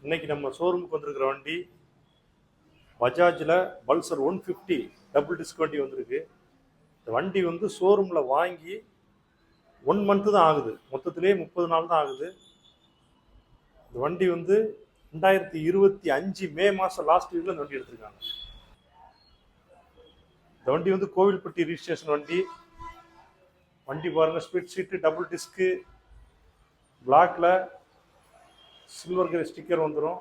இன்னைக்கு நம்ம ஷோரூமுக்கு வந்திருக்கிற வண்டி பஜாஜில் பல்சர் 150 டபுள் டிஸ்க் வண்டி வந்திருக்கு. இந்த வண்டி வந்து ஷோரூமில் வாங்கி 1 மந்த்து தான் ஆகுது, மொத்தத்திலே 30 நாள் தான் ஆகுது. இந்த வண்டி வந்து 2025 மே மாதம் லாஸ்ட் வீக்கில் இந்த வண்டி எடுத்திருக்காங்க. இந்த வண்டி வந்து கோவில்பட்டி ரிஜிஸ்ட்ரேஷன் வண்டி. வண்டி பாருங்கள், ஸ்பிட் சீட்டு, டபுள் டிஸ்க்கு, பிளாக்ல சில்வர் கிரே ஸ்டிக்கர் வந்துடும்.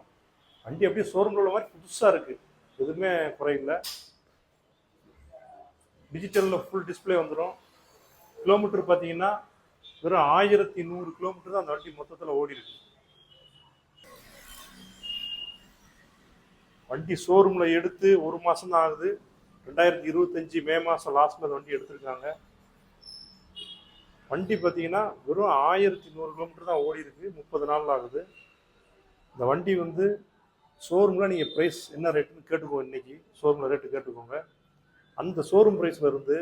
வண்டி அப்படியே ஷோரூமில் உள்ள மாதிரி புதுசாக இருக்குது, எதுவுமே குறையில்லை. டிஜிட்டலில் ஃபுல் டிஸ்பிளே வந்துடும். கிலோமீட்டர் பார்த்தீங்கன்னா வெறும் 1100 கிலோமீட்டர் தான் அந்த வண்டி மொத்தத்தில் ஓடி இருக்கு. வண்டி ஷோரூமில் எடுத்து 1 மாதம் தான் ஆகுது. 2025 மே மாதம் லாஸ்ட்டில் அந்த வண்டி எடுத்திருக்காங்க. வண்டி பார்த்தீங்கன்னா வெறும் 1100 கிலோமீட்டர் தான் ஓடி இருக்கு, 30 நாள் ஆகுது. இந்த வண்டி வந்து ஷோரூமில் நீங்கள் ப்ரைஸ் என்ன ரேட்டுன்னு கேட்டுக்கோங்க. இன்றைக்கி ஷோரூமில் ரேட்டு கேட்டுக்கோங்க. அந்த ஷோரூம் ப்ரைஸில் இருந்து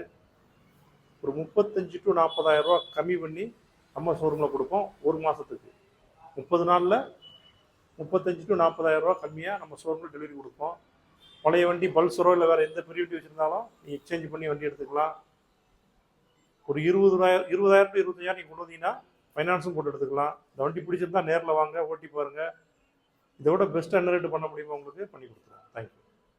ஒரு 35 to 40,000 ரூபா கம்மி பண்ணி நம்ம ஷோரூமில் கொடுப்போம். 1 மாதத்துக்கு 30 நாளில் 35 to 40,000 ரூபா கம்மியாக நம்ம ஷோரூமில் டெலிவரி கொடுப்போம். பழைய வண்டி பல்சரோ இல்லை வேறு எந்த பெரிய வண்டி வச்சுருந்தாலும் நீங்கள் எக்ஸ்சேஞ்ச் பண்ணி வண்டி எடுத்துக்கலாம். ஒரு 20,000 to 25,000 நீங்கள் கொண்டு வந்தீங்கன்னா ஃபைனான்ஸும் போட்டு எடுத்துக்கலாம். இந்த வண்டி பிடிச்சிருந்தா நேரில் வாங்க, ஓட்டி பாருங்கள். இதை விட பெஸ்ட்டாக என்ன ரேட்டு பண்ண முடியுமோ உங்களுக்கு பண்ணி கொடுத்துருவோம். தேங்க்யூ.